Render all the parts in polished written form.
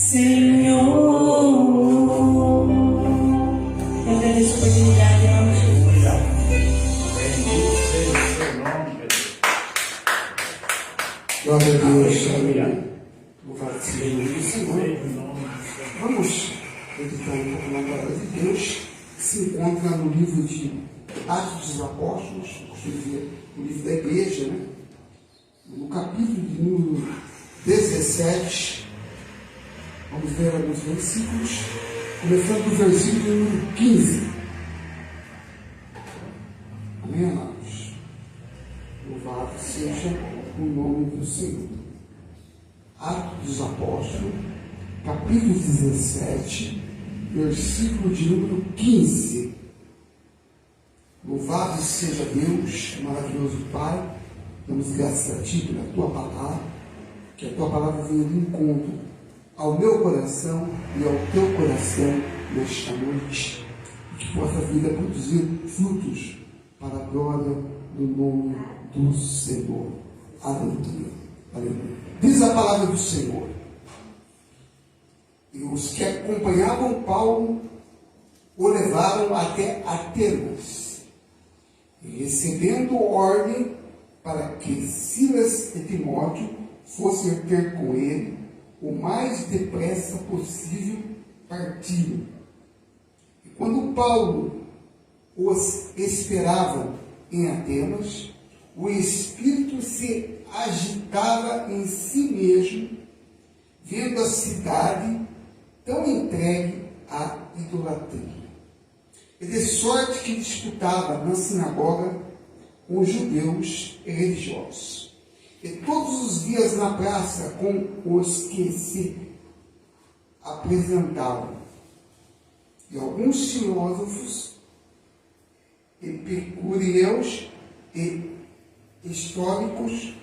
Senhor, eu agradeço a oportunidade em nome de Jesus. Bendito seja o seu nome, Jesus. Glória a Deus. Louvado seja o Senhor. Vamos meditar um pouco na palavra de Deus, que se encontra no livro de Atos dos Apóstolos, costumo dizer, no livro da igreja, né? No capítulo de número 17, vamos ver alguns versículos, começando do versículo número 15. Amém, amados? Louvado seja o nome do Senhor. Atos dos Apóstolos, capítulo 17, versículo de número 15. Louvado seja Deus, maravilhoso Pai, damos graças a Ti pela Tua palavra, que a Tua palavra venha de encontro ao meu coração e ao Teu coração nesta noite, e que possa vir a produzir frutos para a glória do nome do Senhor. Aleluia. Aleluia. Diz a palavra do Senhor: e os que acompanhavam Paulo o levaram até Atenas, e recebendo ordem para que Silas e Timóteo fossem ter com ele, o mais depressa possível partiram. E quando Paulo os esperava em Atenas, o espírito se agitava em si mesmo, vendo a cidade tão entregue à idolatria. E de sorte que disputava na sinagoga com os judeus e religiosos. E todos os dias na praça com os que se apresentavam. E alguns filósofos, epicúreos e históricos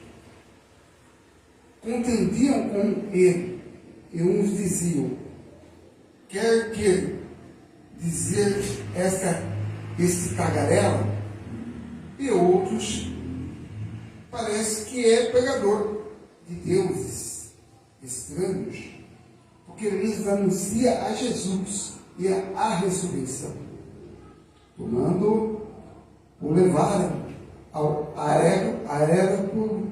contendiam com ele, e uns diziam: quer que dizer este tagarela? E outros, parece que é pregador de deuses estranhos, porque lhes anuncia a Jesus e a ressurreição. Tomando, o levaram ao Areópago,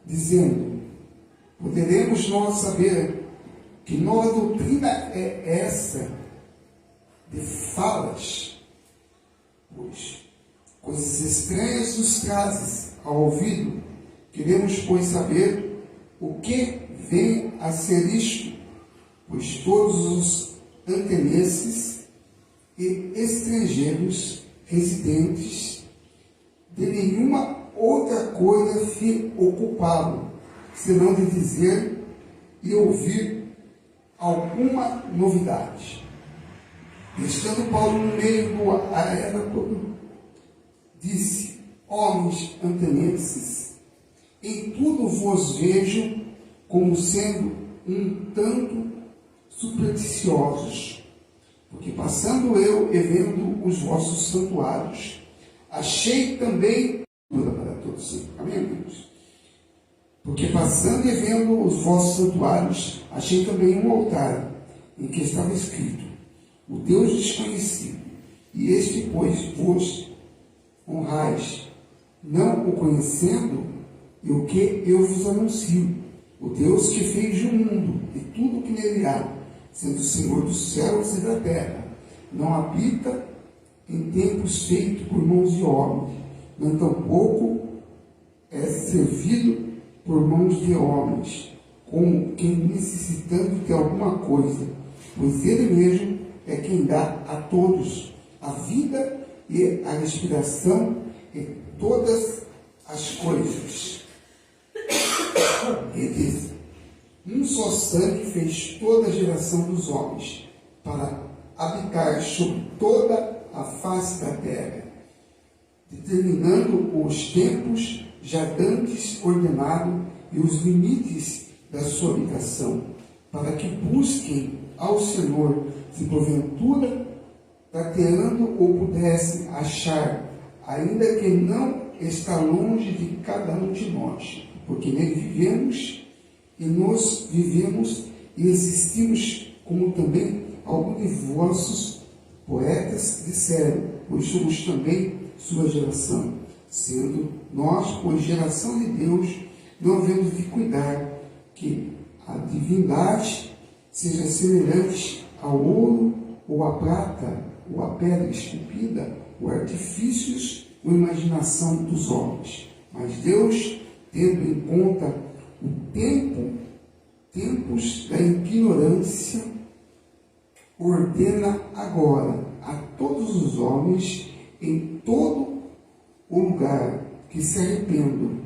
dizendo: poderemos nós saber que nova doutrina é essa de falas, pois coisas estranhas nos trazes ao ouvido. Queremos, pois, saber o que vem a ser isto, pois todos os atenienses e estrangeiros residentes de nenhuma outra coisa se ocupavam, senão de dizer e ouvir alguma novidade. Estando Paulo no meio do Areópago, disse: homens atenienses, em tudo vos vejo como sendo um tanto supersticiosos, porque passando eu e vendo os vossos santuários, achei também para todos. Amém, amigos? Porque passando e vendo os vossos santuários, achei também um altar em que estava escrito: o Deus desconhecido, e este, pois, vos honrais, não o conhecendo, e o que eu vos anuncio: o Deus que fez o mundo e tudo o que nele há, sendo o Senhor dos céus e da terra, não habita em templos feitos por mãos de homens, nem tampouco é servido por mãos de homens, como quem necessitando de alguma coisa, pois ele mesmo é quem dá a todos a vida e a respiração e todas as coisas. E diz: um só sangue fez toda a geração dos homens, para habitar sobre toda a face da terra, determinando os tempos já dantes ordenado e os limites da sua habitação, para que busquem ao Senhor, se porventura tateando ou pudessem achar, ainda que não está longe de cada um de nós, porque nele vivemos e nos vivemos e existimos como também alguns de vossos poetas disseram, pois somos também sua geração, sendo nós, pois, geração de Deus, não havemos de cuidar que a divindade seja semelhante ao ouro, ou à prata, ou à pedra esculpida, ou artifícios, ou imaginação dos homens. Mas Deus, tendo em conta o tempos da ignorância, ordena agora a todos os homens em todo o lugar que se arrependam,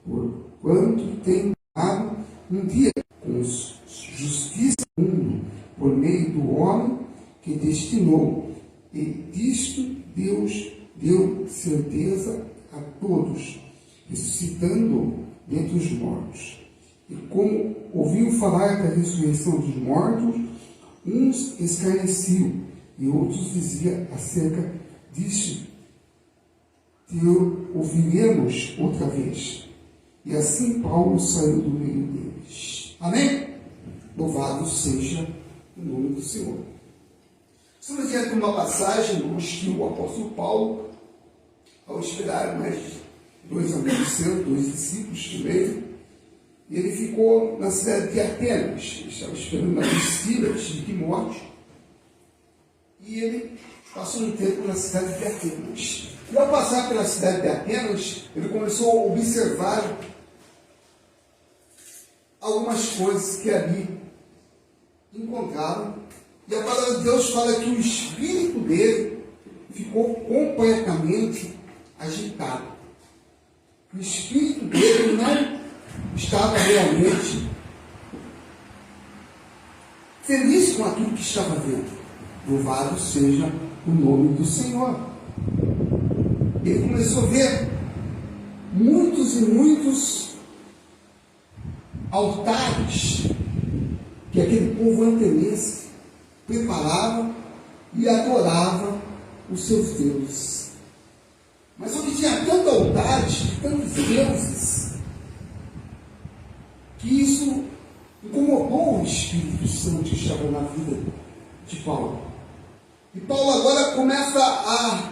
porquanto tem dado um dia com justiça no mundo, por meio do homem que destinou, e disto Deus deu certeza a todos, ressuscitando dentre os mortos. E como ouviu falar da ressurreição dos mortos, uns escarneciam e outros diziam acerca disso: ouviremos outra vez. E assim Paulo saiu do meio deles. Amém? Louvado seja o nome do Senhor. Estamos diante de uma passagem, irmãos, que o apóstolo Paulo, ao esperar mais 2 amigos seus, 2 discípulos também, ele ficou na cidade de Atenas. Ele estava esperando as visitas de Timóteo, e ele passou um tempo na cidade de Atenas. E ao passar pela cidade de Atenas, ele começou a observar algumas coisas que ali encontraram. E a palavra de Deus fala que o espírito dele ficou completamente agitado. O espírito dele não estava realmente feliz com aquilo que estava vendo. Louvado seja o nome do Senhor. Ele começou a ver muitos e muitos altares que aquele povo antenense preparava e adorava os seus deuses. Mas onde tinha tantos altares, tantos deuses, que isso incomodou o Espírito Santo que estava na vida de Paulo. E Paulo agora começa a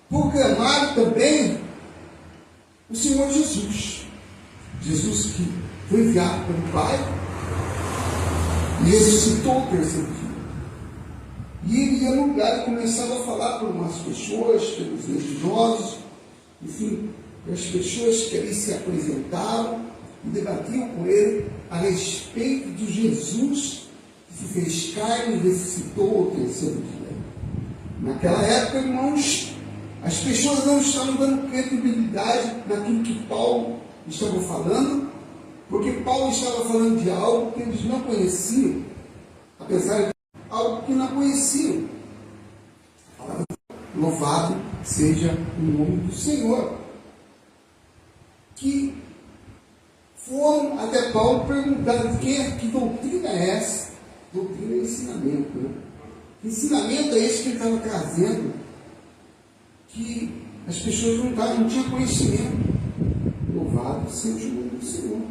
proclamar também o Senhor Jesus. Jesus que foi enviado pelo Pai e ressuscitou o terceiro dia. E ele ia no lugar e começava a falar para umas pessoas, pelos religiosos, enfim, as pessoas que ali se apresentavam e debatiam com ele a respeito de Jesus que se fez carne e ressuscitou o terceiro dia. Naquela época, irmãos, as pessoas não estavam dando credibilidade naquilo que Paulo estava falando, porque Paulo estava falando de algo que eles não conheciam, apesar de algo que não conheciam. Louvado seja o nome do Senhor. Que foram até Paulo perguntar que doutrina é essa? Doutrina é ensinamento. Né? Que ensinamento é esse que ele estava trazendo? Que as pessoas não tinham conhecimento. Louvado seja o nome do Senhor.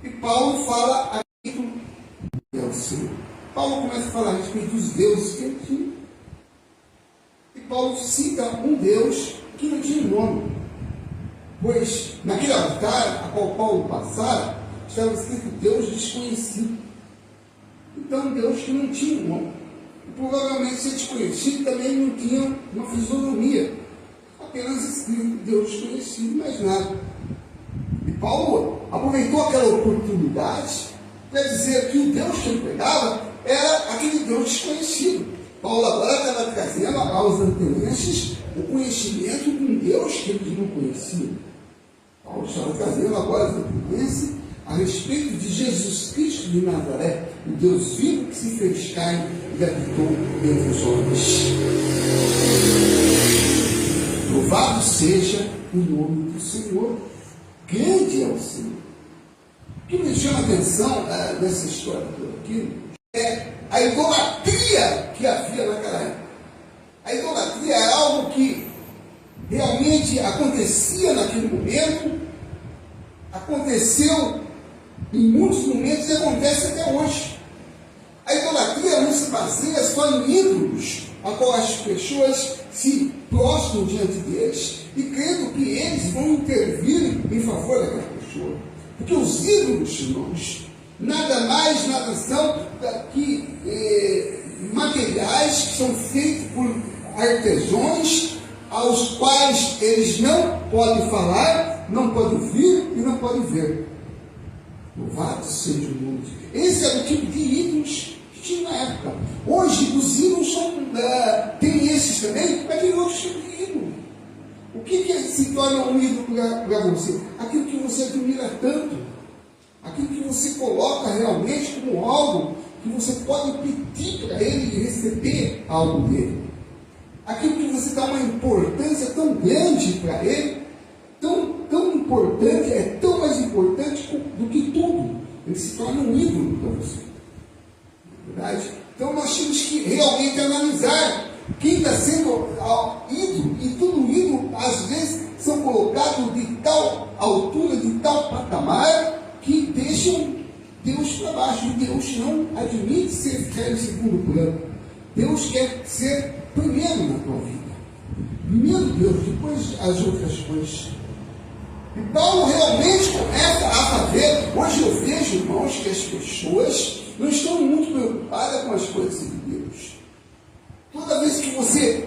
E Paulo fala a respeito do Senhor. Paulo começa a falar a respeito dos deuses que ele tinha. E Paulo cita um Deus que não tinha nome. Pois naquele altar a qual Paulo passara, estava escrito Deus desconhecido. Então Deus que não tinha nome. E provavelmente ser desconhecido também não tinha uma fisionomia. Apenas escrito Deus desconhecido, mais nada. E Paulo aproveitou aquela oportunidade para dizer que o Deus que ele pregava era aquele Deus desconhecido. Paulo agora estava trazendo aos atenienses o conhecimento de um Deus que eles não conheciam. Paulo estava trazendo agora aos atenienses a respeito de Jesus Cristo de Nazaré, o Deus vivo que se fez carne e habitou entre os homens. Louvado seja o nome do Senhor. Grande é o Senhor. O que me chama a atenção nessa história toda aqui é a idolatria que havia naquela época. A idolatria é algo que realmente acontecia naquele momento, aconteceu Em muitos momentos acontece até hoje. A idolatria não se baseia só em ídolos, a qual as pessoas se prostram diante deles e crendo que eles vão intervir em favor daquela pessoa. Porque os ídolos, irmãos, nada mais, nada são que materiais que são feitos por artesãos, aos quais eles não podem falar, não podem ouvir e não podem ver. Louvado seja o nome de Deus. Esse era o tipo de ídolos que tinha na época. Hoje, os ídolos tem esses também, mas tem outros tipos de ídolo. O que se torna um ídolo para você? Aquilo que você admira tanto. Aquilo que você coloca realmente como algo que você pode pedir para ele e receber algo dele. Aquilo que você dá uma importância tão grande para ele, tão importante, é tão mais importante do que tudo. Ele se torna um ídolo para você. Não é verdade? Então nós temos que realmente analisar quem está sendo ídolo, e todo ídolo, às vezes, são colocados de tal altura, de tal patamar, que deixam Deus para baixo. E Deus não admite ficar em segundo plano. Deus quer ser primeiro na tua vida. Primeiro Deus, depois as outras coisas. Então, realmente começa a fazer. Hoje eu vejo, irmãos, que as pessoas não estão muito preocupadas com as coisas de Deus. Toda vez que você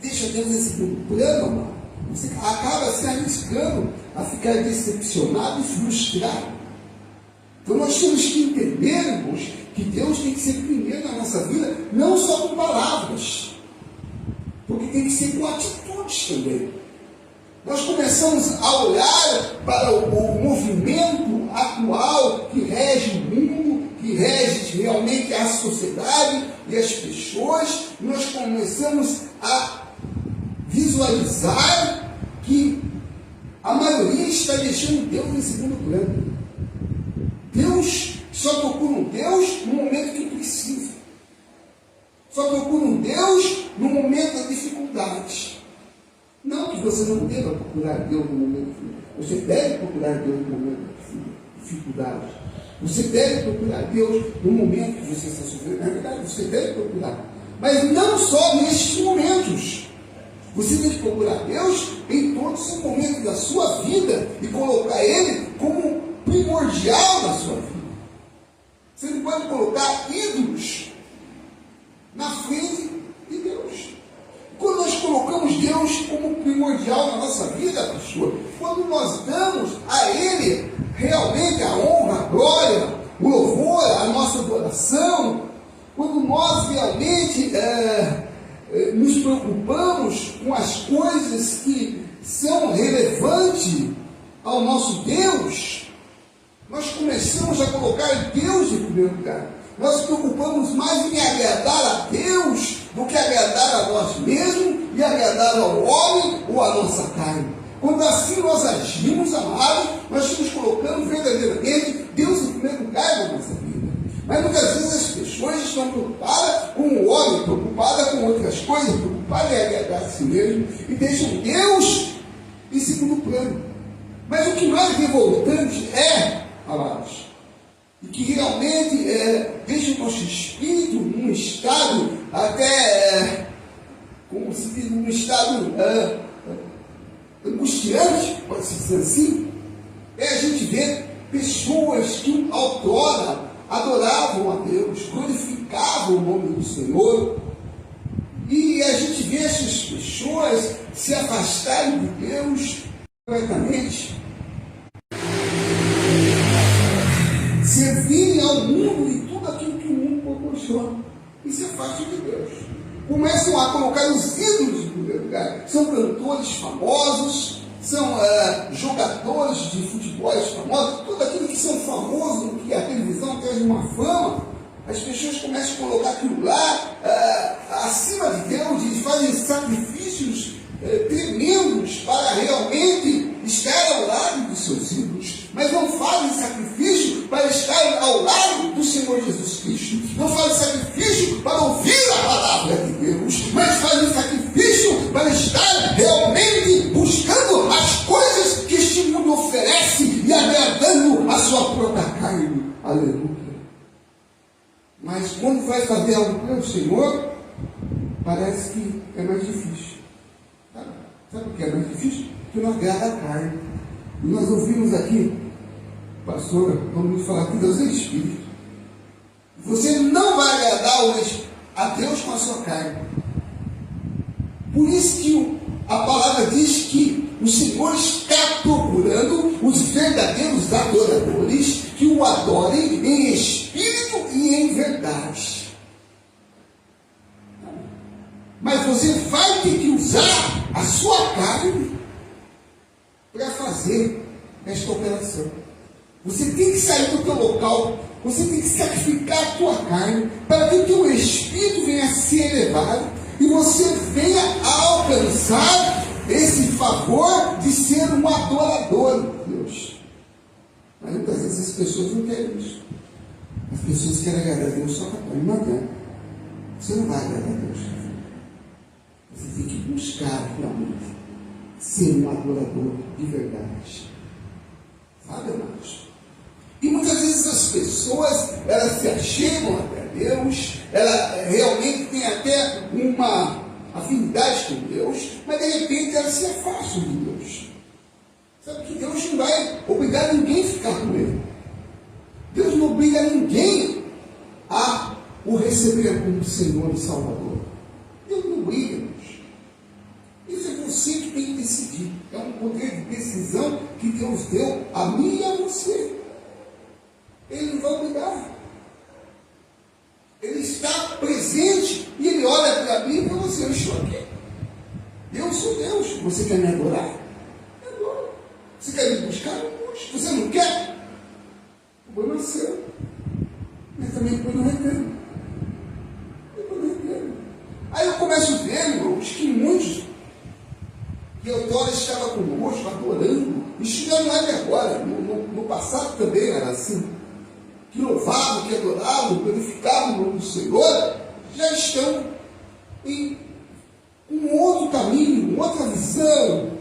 deixa Deus em segundo plano, irmão, você acaba se arriscando a ficar decepcionado e frustrado. Então nós temos que entender, irmãos, que Deus tem que ser primeiro na nossa vida, não só com palavras, porque tem que ser com atitudes também. Nós começamos a olhar para o movimento atual que rege o mundo, que rege realmente a sociedade e as pessoas, e nós começamos a visualizar que a maioria está deixando Deus em segundo plano. Deus só procura um Deus no momento que precisa. Só procura um Deus no momento da dificuldade. Não que você não deva procurar Deus no momento da dificuldade. Você deve procurar Deus no momento da dificuldade. Você deve procurar Deus no momento que você está sofrendo. Na verdade, você deve procurar. Mas não só nestes momentos. Você tem que procurar Deus em todos os momentos da sua vida e colocar Ele como primordial da sua vida. Você não pode colocar ídolos na frente de Deus. Quando nós colocamos Deus como primordial na nossa vida, pastor, quando nós damos a Ele realmente a honra, a glória, o louvor, a nossa adoração, quando nós realmente nos preocupamos com as coisas que são relevantes ao nosso Deus, nós começamos a colocar Deus em primeiro lugar. Nós nos preocupamos mais em agradar a Deus do que agradar a nós mesmos e agradar ao homem ou à nossa carne. Quando assim nós agimos, amados, nós estamos colocando verdadeiramente Deus em primeiro lugar na nossa vida. Mas muitas vezes as pessoas estão preocupadas com o homem, preocupadas com outras coisas, preocupadas em agradar a si mesmo e deixam Deus em segundo plano. Mas o que mais revoltante amados, e que realmente deixa o nosso espírito num estado até, como se diz, num estado angustiante, pode-se dizer assim, a gente ver pessoas que outrora adoravam a Deus, glorificavam o nome do Senhor, e a gente vê essas pessoas se afastarem de Deus completamente, servirem ao mundo e tudo aquilo que o mundo proporciona, e se afastam de Deus. Começam a colocar os ídolos em primeiro lugar. São cantores famosos, são jogadores de futebol famosos, tudo aquilo que são famosos, que a televisão traz uma fama, as pessoas começam a colocar aquilo lá acima de Deus e fazem sacrifícios tremendos para realmente estar ao lado dos seus ídolos, mas não fazem sacrifício para estar ao lado do Senhor Jesus Cristo, não fazem sacrifício para ouvir a palavra de Deus, mas fazem sacrifício para estar realmente buscando as coisas que este mundo oferece e agradando a sua própria Mas quando vai fazer algo para o Senhor, parece que é mais difícil. Sabe por que é mais difícil? Porque não agrada a carne. E nós ouvimos aqui, pastor, vamos falar que Deus é Espírito. Você não vai agradar a Deus com a sua carne. Por isso que a palavra diz que o Senhor está procurando os verdadeiros adoradores que o adorem em espírito e em verdade. Mas você vai ter que usar a sua carne para fazer esta operação. Você tem que sair do teu local, você tem que sacrificar a tua carne para que o teu espírito venha a ser elevado e você venha a alcançar esse favor de ser um adorador de Deus. Mas muitas vezes as pessoas não querem isso. As pessoas querem agradar a Deus só com a carne. Não adianta. Você não vai agradar a Deus. Você tem que buscar realmente ser um adorador de verdade. Sabe, amados? E muitas vezes as pessoas, elas se achegam até Deus, elas realmente têm até uma afinidade com Deus, mas de repente elas se afastam de Deus. Sabe que Deus não vai obrigar ninguém a ficar com Ele. Deus não obriga ninguém a o receber como Senhor e Salvador. Deus não obriga, irmãos. Isso é você que tem que decidir. É um poder de decisão que Deus deu a mim e a você. Ele não vai obrigar. Ele está presente e Ele olha para mim e para você. Eu estou aqui. Eu sou Deus. Você quer me adorar? Me adora. Você quer me buscar? Me busca. Você não quer? O problema é seu. Mas também depois não retendo. Aí eu começo a ver, irmãos, que muitos que outrora estavam conosco, adorando, isso já não é de agora, no passado também era assim, que louvavam, que adoravam, glorificavam o nome do Senhor, já estão em um outro caminho, outra visão,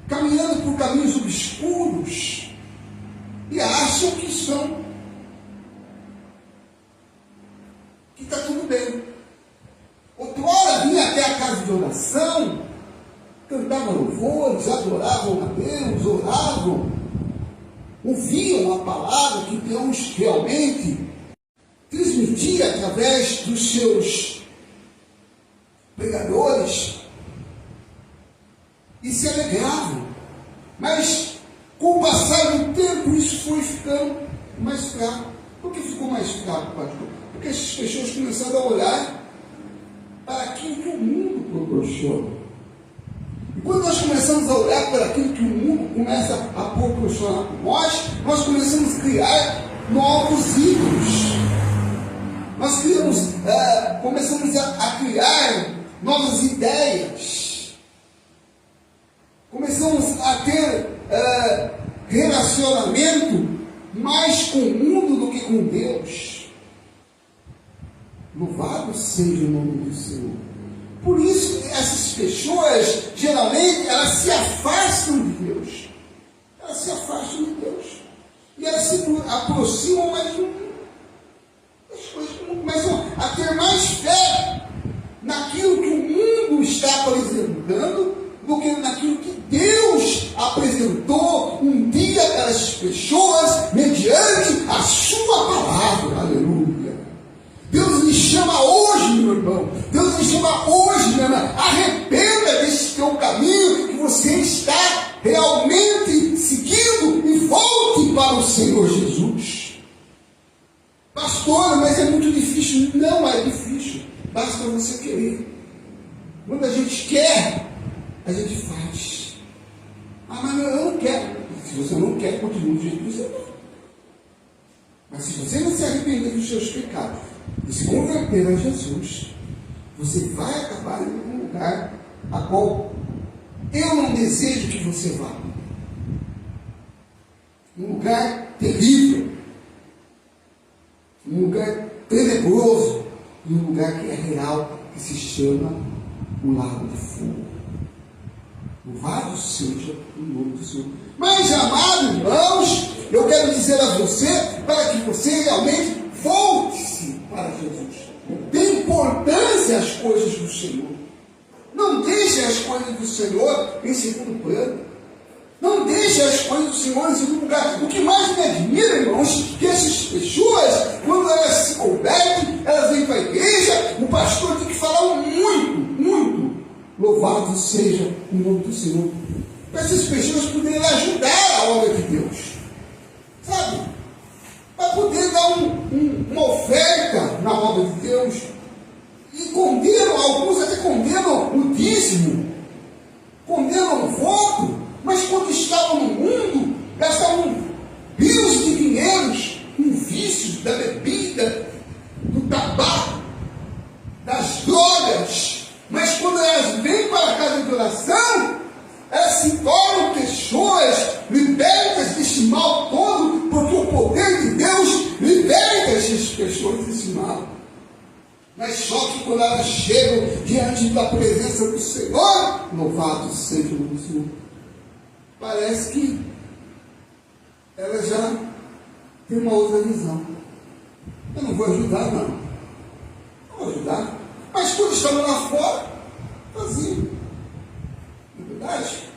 caminhando por caminhos obscuros, e acham que está tudo bem. Outrora vinha até a casa de oração, cantavam louvores, adoravam a Deus, oravam, ouviam a palavra que Deus realmente transmitia através dos seus pregadores e se alegravam. Mas com o passar do tempo isso foi ficando mais fraco. Por que ficou mais fraco, pastor? Porque essas pessoas começaram a olhar para aquilo que o mundo proporciona. E quando nós começamos a olhar para aquilo que o mundo começa a proporcionar para nós começamos a criar novos ídolos. Nós começamos a criar novas ideias. Começamos a ter relacionamento mais com o mundo do que com Deus. Louvado seja o nome do Senhor. Por isso, essas pessoas, geralmente, elas se afastam de Deus. Elas se afastam de Deus. E elas se aproximam mais do mundo. As coisas começam a ter mais fé naquilo que o mundo está apresentando do que naquilo que Deus apresentou um dia para as pessoas mediante a sua palavra. Aleluia. Deus lhe chama hoje, meu irmão. Deus lhe chama hoje, minha irmã. Arrependa desse teu caminho que você está realmente seguindo e volte para o Senhor Jesus. Pastor, mas é muito difícil. Não é difícil. Basta você querer. Quando a gente quer, a gente faz. Ah, mas eu não quero. Se você não quer, continue do jeito que você está. Mas se você não se arrepender dos seus pecados e se converter a Jesus, você vai acabar em um lugar a qual eu não desejo que você vá. Um lugar terrível, um lugar tenebroso, e um lugar que é real, que se chama o lago de fogo. Louvado seja o nome do Senhor. Mas, amados irmãos, eu quero dizer a você, para que você realmente volte-se Jesus. Dê importância às coisas do Senhor. Não deixe as coisas do Senhor em segundo plano. Não deixe as coisas do Senhor em segundo lugar. O que mais me admira, irmãos, que essas pessoas, quando elas se convertem, elas vêm para a igreja, o pastor tem que falar muito, muito. Louvado seja o nome do Senhor. Para essas pessoas poderem ajudar a obra de Deus. Sabe? Para poder dar uma oferta na obra de Deus. E condenam, alguns até condenam o dízimo, condenam o voto, mas quando estavam no mundo, gastavam rios de dinheiros com vícios da bebida, do tabaco, das drogas. Mas quando elas vêm para a casa de oração, elas se tornam pessoas libertas desse mal todo, porque o poder de Deus liberta essas pessoas desse mal. Mas só que quando elas chegam diante da presença do Senhor, louvado seja o nome do Senhor, parece que elas já têm uma outra visão. Eu não vou ajudar, não. Não vou ajudar. Mas quando estavam lá fora, faziam. Não é verdade?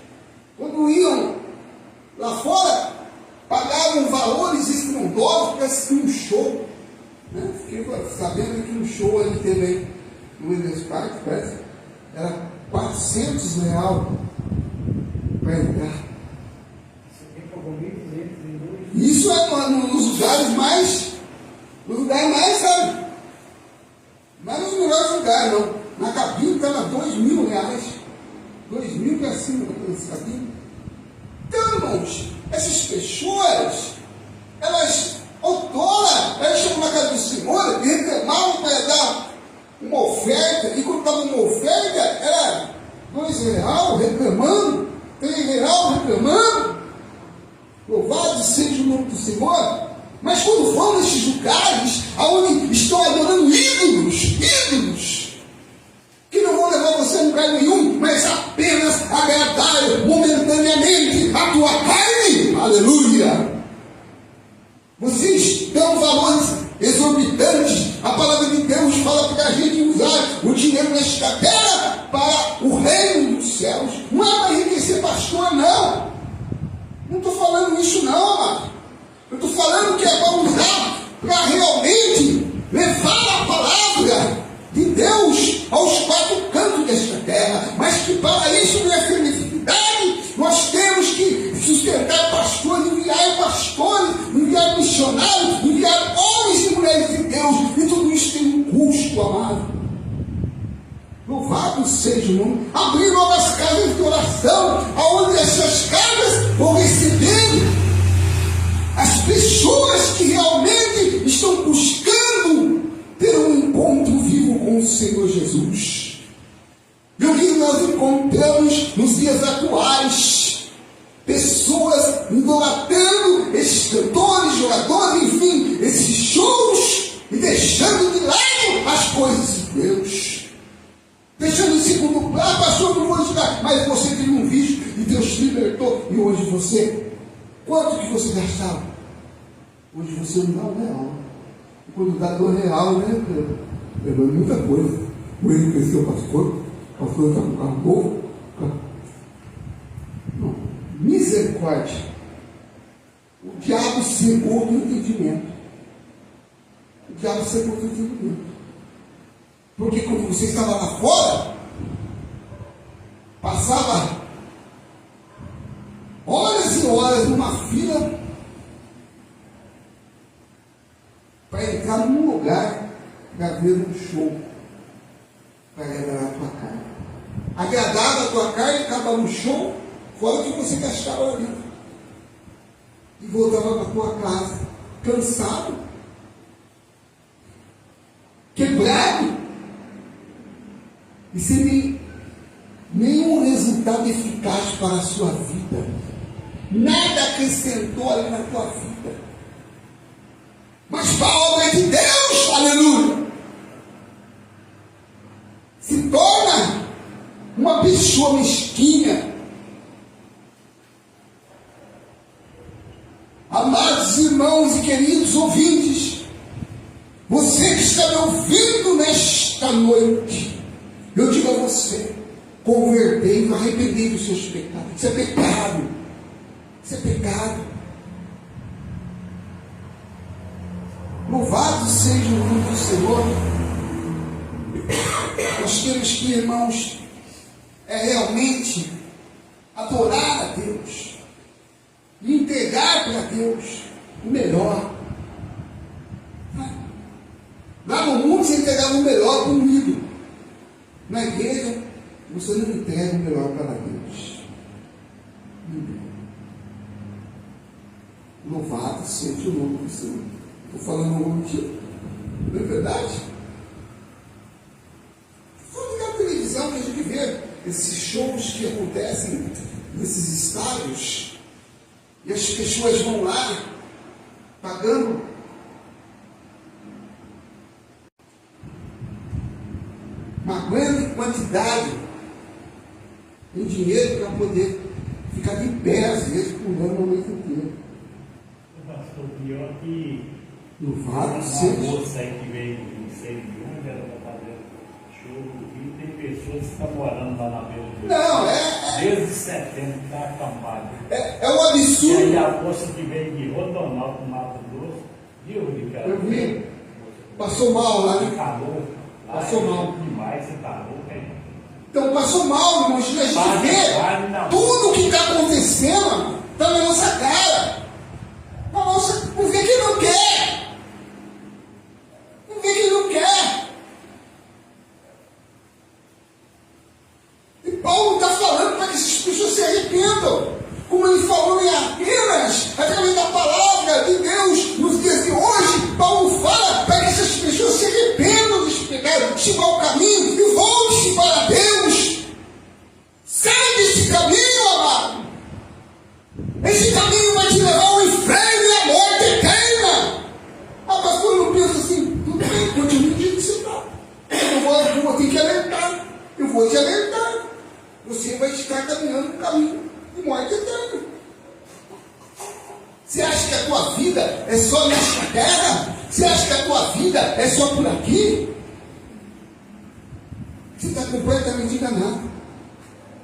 Quando iam lá fora, pagavam valores estrondosos para assistir um show. Fiquei sabendo que um show ele teve aí no Williams Park, parece, era R$400 para entrar. Isso é nos lugares mais, sabe? Mas nos melhores lugares, não. Na cabine estava R$2.000. R$2.000 para cima daquela cabine. Então, irmãos, essas pessoas, elas outrora, elas chegam na casa do Senhor e reclamavam para dar uma oferta, e quando dava uma oferta, era R$2 reclamando, R$3 reclamando. Louvado seja o nome do Senhor. Mas quando vão nesses lugares onde estão adorando ídolos, que não vão levar você a lugar nenhum, mas apenas agradar momentaneamente a tua carne, aleluia. Vocês dão valores exorbitantes. A palavra de Deus fala para a gente usar o dinheiro nesta terra para o reino dos céus. Não é para enriquecer pastor, não. Não estou falando isso, não, amado. Eu estou falando que é para usar para realmente levar a palavra de Deus aos quatro cantos desta terra. Mas que para isso não é felicidade. Nós temos que sustentar pastores, enviar missionários, enviar homens e mulheres de Deus. E tudo isso tem um custo, amado. Louvado seja o nome. Abrir novas casas de oração, aonde essas casas vão receber as pessoas que realmente estão buscando ter um encontro vivo com o Senhor Jesus. E o que nós encontramos nos dias atuais? Pessoas idolatrando esses cantores, jogadores, enfim, esses shows, e deixando de lado as coisas de Deus. Deixando em segundo plano, pastor, não vou ajudar, mas você teve um vídeo e Deus te libertou, e hoje você, quanto que você gastava? Hoje você não dá R$1. E quando dá R$2, né? Levando muita coisa. O ele cresceu o pastor está com carro novo. Não. Misericórdia. O diabo cegou do entendimento. Porque quando você estava lá fora, passava horas e horas numa fila para entrar num lugar para ver um show, para agradar a tua carne. Agradava a tua carne, acabava no show, fora o que você gastava ali. E voltava para a tua casa, cansado, quebrado, e sem nenhum resultado eficaz para a sua vida. Nada acrescentou ali na tua vida. Mas para a obra de Deus, aleluia, se torna uma pessoa mesquinha. Amados irmãos e queridos ouvintes, você que está me ouvindo, ouvindo nesta noite, eu digo a você: convertei, arrependei dos seus pecados. Isso é pecado. Isso é pecado. Louvado seja o nome do Senhor. Nós temos que, irmãos, realmente adorar a Deus e entregar para Deus o melhor. Lá no mundo você entregava o melhor para um ídolo. Na igreja você não entrega o melhor para Deus. Louvado seja o nome do Senhor. Estou falando um motivo. Não é verdade? Só ligar a televisão que a gente vê esses shows que acontecem nesses estádios. E as pessoas vão lá pagando uma grande quantidade de dinheiro para poder ficar de pé, às vezes, pulando a noite inteira. Pastor, pior que Louvado uma seja. moça aí que veio em sei de onde ela está fazendo show do Rio, tem pessoas que estão morando lá na beira do Não, desde setembro que está acampado. é um E absurdo. aí a moça que veio de Rodonal para o Mato Grosso, viu, Ricardo? Eu vi. Passou mal lá, né? Calor. Lá Passou é mal. demais, você tá louco, hein? Então passou mal, irmãos. A gente vê tudo o que está acontecendo, está na nossa cara. Na nossa, não vê que não quer. Não vê que não quer. E Paulo está falando para que essas pessoas se arrependam. Como ele falou em Atenas, através da palavra de Deus, nos dias de hoje, Paulo fala para que essas pessoas se arrependam dos pecados, se vão ao caminho e volte para Deus. Sai desse caminho, amado. Esse caminho vai te levar ao inferno e à morte eterna. Ah, pastor, não pensa assim, tudo bem, continue do jeito que você está. Eu vou ter que alertar. Eu vou te alertar. Você vai estar caminhando no caminho de morte eterna. Você acha que a tua vida é só nesta terra? Você acha que a tua vida é só por aqui? Você está completamente enganado.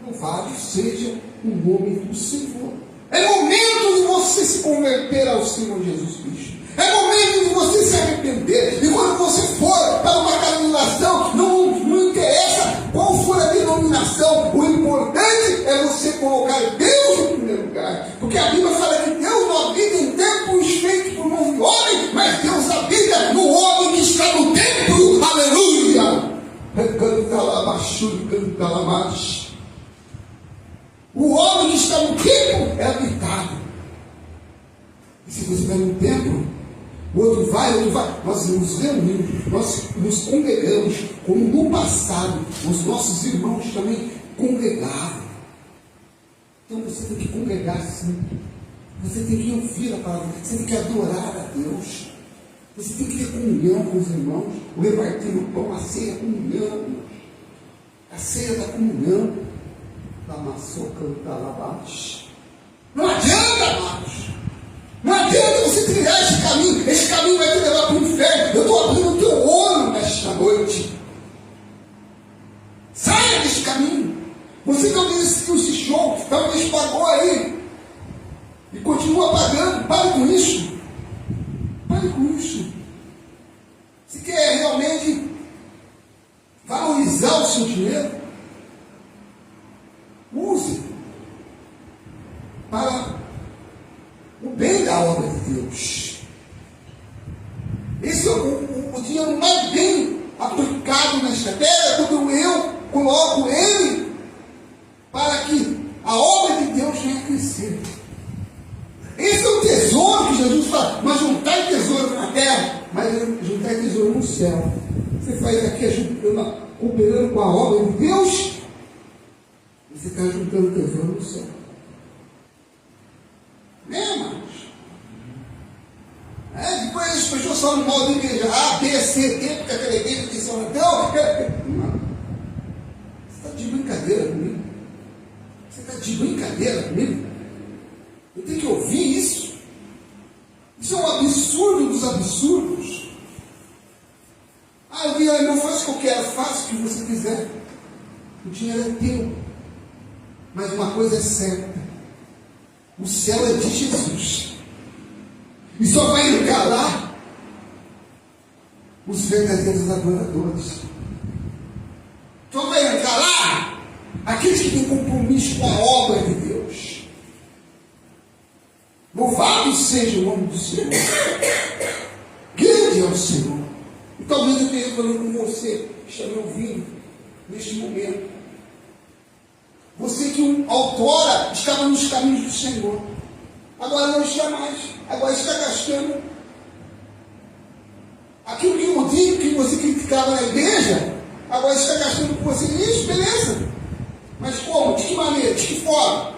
Louvado seja o nome do Senhor. É momento de você se converter ao Senhor Jesus Cristo. É momento de você se arrepender. E quando você for para uma denominação, não interessa qual for a denominação. O importante é você colocar Deus em primeiro lugar. Porque a Bíblia fala que Deus não habita em templos feitos por mão de homem, mas Deus habita no homem que está no templo. Aleluia! Canta lá baixo, canta lá mais. O homem que está no templo é habitado. E se você vai no templo, o outro vai, nós nos reunimos, nós nos congregamos, como no passado, os nossos irmãos também congregavam. Então você tem que congregar sempre. Você tem que ouvir a palavra, você tem que adorar a Deus. Você tem que ter comunhão com os irmãos, o repartir o pão, a ceia, a comunhão, a ceia da comunhão. Amassou, cantar lá abaixo. Não adianta, amados. Não adianta você trilhar esse caminho. Esse caminho vai te levar para o inferno. Eu estou abrindo o teu olho nesta noite. Saia desse caminho. Você talvez assistiu esse show, talvez pagou aí e continua pagando. Pare com isso. Pare com isso. Se quer realmente valorizar o seu dinheiro, use para o bem da obra de Deus. Esse é o dinheiro mais bem aplicado nesta terra, quando eu coloco ele para que a obra de Deus venha crescer. Esse é o tesouro que Jesus fala, mas juntar tesouro na terra, mas juntar tesouro no céu. Você faz aqui cooperando com a obra de Deus, você está juntando tesouro no céu. Né, irmãos? Depois as pessoas falam mal da igreja A, B, C, D, porque aquela igreja tem São Natal. Você está de brincadeira comigo? Você está de brincadeira comigo? Eu tenho que ouvir isso? Isso é um absurdo dos absurdos. Ah, o dinheiro não faz o que eu quero, faça o que você quiser. O dinheiro é teu. Mas uma coisa é certa: o céu é de Jesus. E só vai entrar lá os verdadeiros adoradores. Só vai entrar lá aqueles que têm compromisso com a obra de Deus. Louvado seja o nome do Senhor. Grande é o Senhor. E talvez eu esteja falando com você que está me ouvindo neste momento. Você que outrora estava nos caminhos do Senhor, agora não está mais. Agora está gastando aquilo que eu digo que você criticava na igreja. Agora está gastando com você. Isso, beleza. Mas como? De que maneira? De que forma?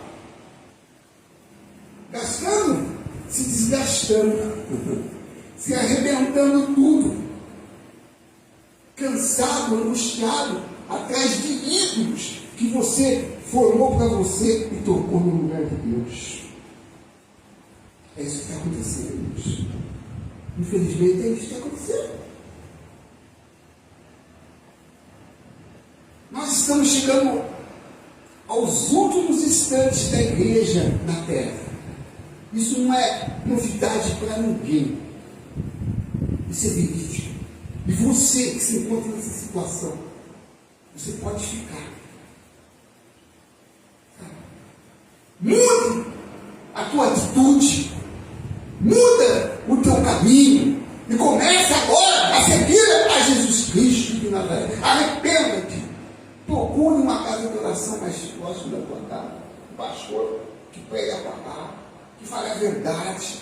Gastando, se desgastando, se arrebentando tudo, cansado, angustiado, atrás de ídolos que você formou para você e tocou no lugar de Deus. É isso que está acontecendo, irmãos. Infelizmente é isso que está acontecendo. Nós estamos chegando aos últimos instantes da igreja na terra. Isso não é novidade para ninguém. Isso é verídico. E você que se encontra nessa situação, você pode ficar. Mude a tua atitude. Muda o teu caminho. E começa agora a seguir a Jesus Cristo de Nazaré. Arrependa-te. Procure uma casa de oração mais próxima da tua casa. Um pastor que prega a palavra, que fale a verdade.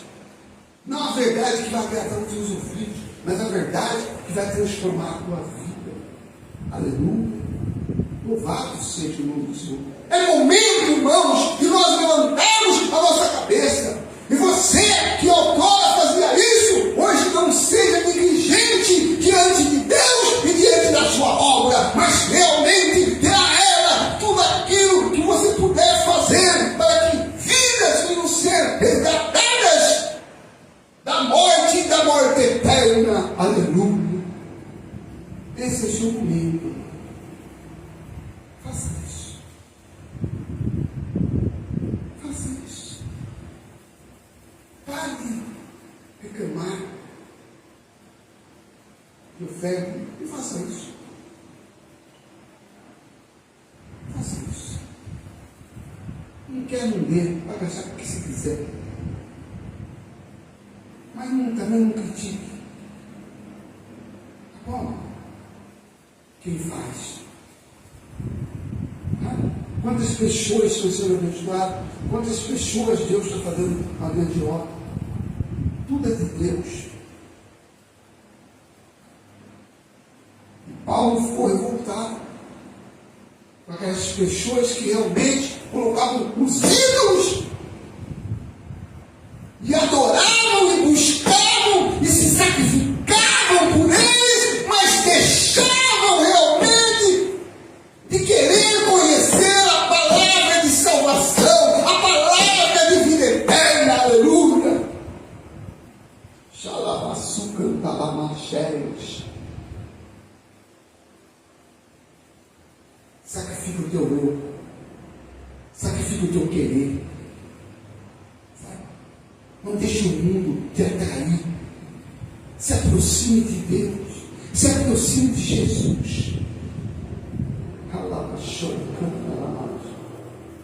Não a verdade que vai agradar os teus ouvidos, mas a verdade que vai transformar a tua vida. Aleluia. Louvado seja o nome do Senhor. É momento, irmãos, de nós levantarmos a nossa cabeça. E você que outrora fazia isso, hoje não seja negligente diante de Deus e diante da sua obra, mas realmente dê a ela tudo aquilo que você puder fazer para que vidas venham ser resgatadas da morte e da morte eterna. Aleluia. Esse é o seu momento. Faça isso. Faça isso. Pare de reclamar de oferta e faça isso. Faça isso. Não quer, não dê, vai gastar o que você quiser. Mas também não critique. Tá bom? Quem faz? Quantas pessoas estão sendo abençoadas? Quantas pessoas Deus está fazendo uma grande obra? Tudo é de Deus. E Paulo ficou revoltado com aquelas pessoas que realmente colocavam os ídolos e adoravam e buscavam e se sacrificavam por eles, mas deixavam realmente de querer conhecer a palavra de salvação, a palavra de vida eterna. Aleluia. Xalabassu cantalamacheiros. Sacrifica o teu eu. Sacrifica o teu querer. Sabe? Não deixe o mundo te atrair. Se aproxime de Deus. Se aproxime de Jesus.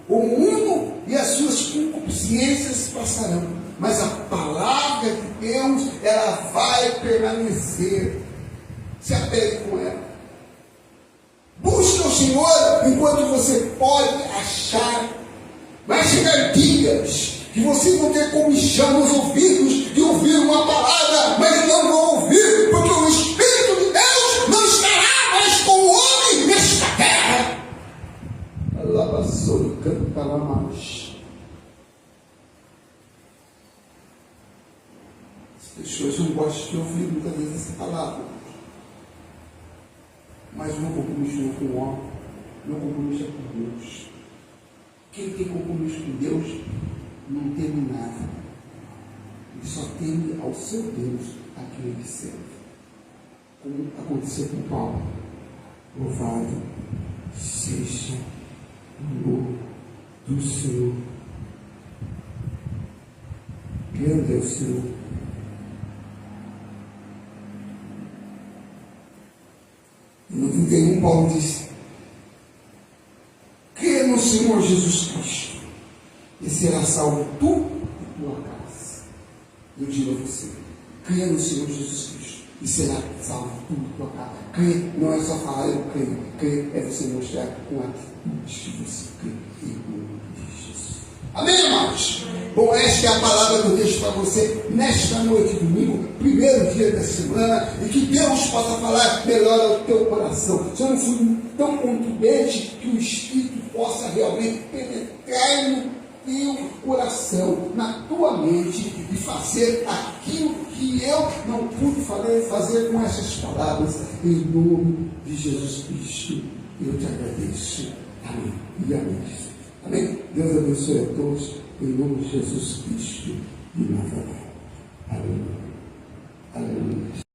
O mundo e as suas concupiscências passarão, mas a palavra de Deus, ela vai permanecer. Se apegue com ela. Busque o Senhor enquanto você pode achar. Vai chegar dias que vocês vão ter comichão nos ouvidos de ouvir uma palavra, mas não vão ouvir, porque o Espírito de Deus não estará mais com o homem nesta terra. Alabaçou, canta lá mais. As pessoas não gostam de ouvir muitas vezes essa palavra, mas o meu compromisso não é com o homem, meu compromisso é com Deus. Quem tem compromisso com Deus não teme nada. Ele só teme ao seu Deus, a quem ele serve. como aconteceu com Paulo. Louvado seja o nome do Senhor. Grande é o Senhor. No 31, Paulo disse: crê no Senhor Jesus Cristo e será salvo tu e tua casa. Eu digo a você: crê no Senhor Jesus Cristo e será salvo tu e tua casa. Crê não é só falar eu creio. Crê é você mostrar com atitudes que você crê em nome de Jesus. Amém, amados? Bom, esta é a palavra que eu deixo para você nesta noite, domingo, primeiro dia da semana, e que Deus possa falar melhor ao teu coração. Se eu não fui tão contundente, que o Espírito possa realmente penetrar no teu coração, na tua mente, e fazer aquilo que eu não pude fazer com essas palavras, em nome de Jesus Cristo. Eu te agradeço. Amém. E amém. Amém? Deus abençoe a todos, em nome de Jesus Cristo de Nazaré. Aleluia. Aleluia.